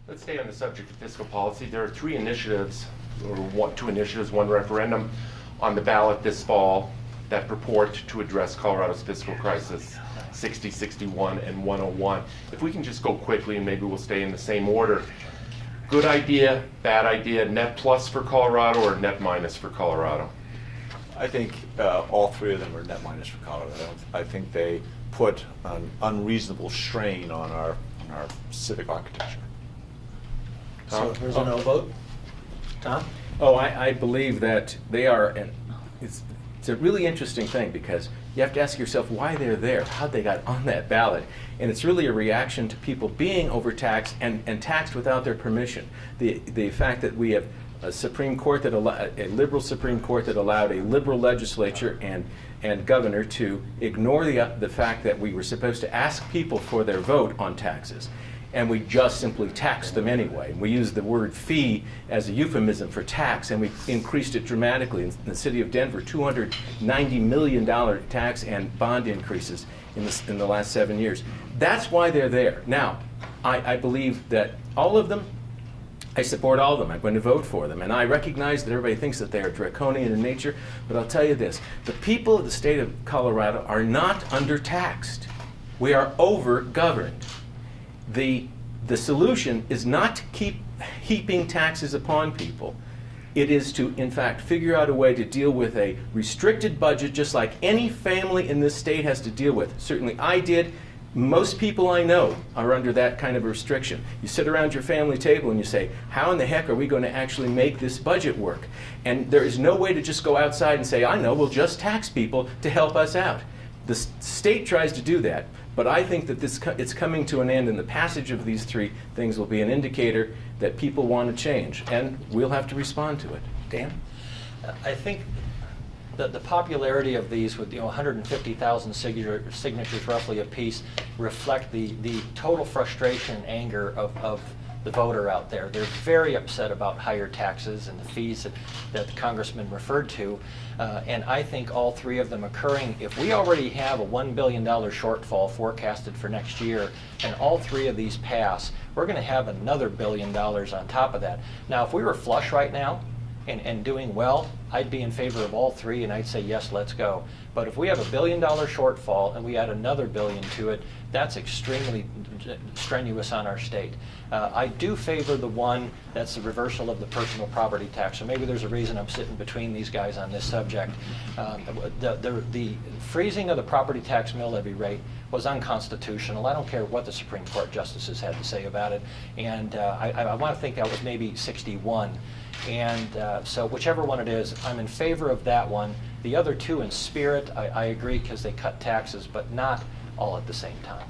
Let's stay on the subject of fiscal policy. There are two initiatives, one referendum on the ballot this fall that purport to address Colorado's fiscal crisis, 60, 61, and 101. If we can just go quickly and maybe we'll stay in the same order. Good idea, bad idea, net plus for Colorado or net minus for Colorado? I think all three of them are net minus for Colorado. I think they put an unreasonable strain on our civic architecture. So there's a no vote. Tom? Oh, I believe that they are, and it's a really interesting thing because you have to ask yourself why they're there, how they got on that ballot. And it's really a reaction to people being overtaxed and taxed without their permission. The fact that we have a Supreme Court that a liberal Supreme Court that allowed a liberal legislature and governor to ignore the fact that we were supposed to ask people for their vote on taxes. And we just simply taxed them anyway. We used the word fee as a euphemism for tax, and we increased it dramatically. In the city of Denver, $290 million tax and bond increases in the last 7 years. That's why they're there. Now, I believe that all of them, I support all of them. I'm going to vote for them. And I recognize that everybody thinks that they are draconian in nature, but I'll tell you this. The people of the state of Colorado are not undertaxed. We are over-governed. The solution is not to keep heaping taxes upon people. It is to, in fact, figure out a way to deal with a restricted budget just like any family in this state has to deal with. Certainly I did. Most people I know are under that kind of restriction. You sit around your family table and you say, how in the heck are we going to actually make this budget work? And there is no way to just go outside and say, I know, we'll just tax people to help us out. The state tries to do that. But I think that it's coming to an end, and the passage of these three things will be an indicator that people want to change, and we'll have to respond to it. Dan? I think the popularity of these with 150,000 signatures roughly apiece reflect the total frustration and anger of the voter out there. They're very upset about higher taxes and the fees that the congressman referred to. And I think all three of them occurring, if we already have a $1 billion shortfall forecasted for next year, and all three of these pass, we're going to have another $1 billion on top of that. Now, if we were flush right now and doing well, I'd be in favor of all three, and I'd say, yes, let's go. But if we have a $1 billion shortfall and we add another $1 billion to it, that's extremely strenuous on our state. I do favor the one that's the reversal of the personal property tax. So maybe there's a reason I'm sitting between these guys on this subject. The freezing of the property tax mill levy rate was unconstitutional. I don't care what the Supreme Court justices had to say about it. And I want to think that was maybe 61. And so whichever one it is, I'm in favor of that one. The other two in spirit, I agree because they cut taxes, but not all at the same time.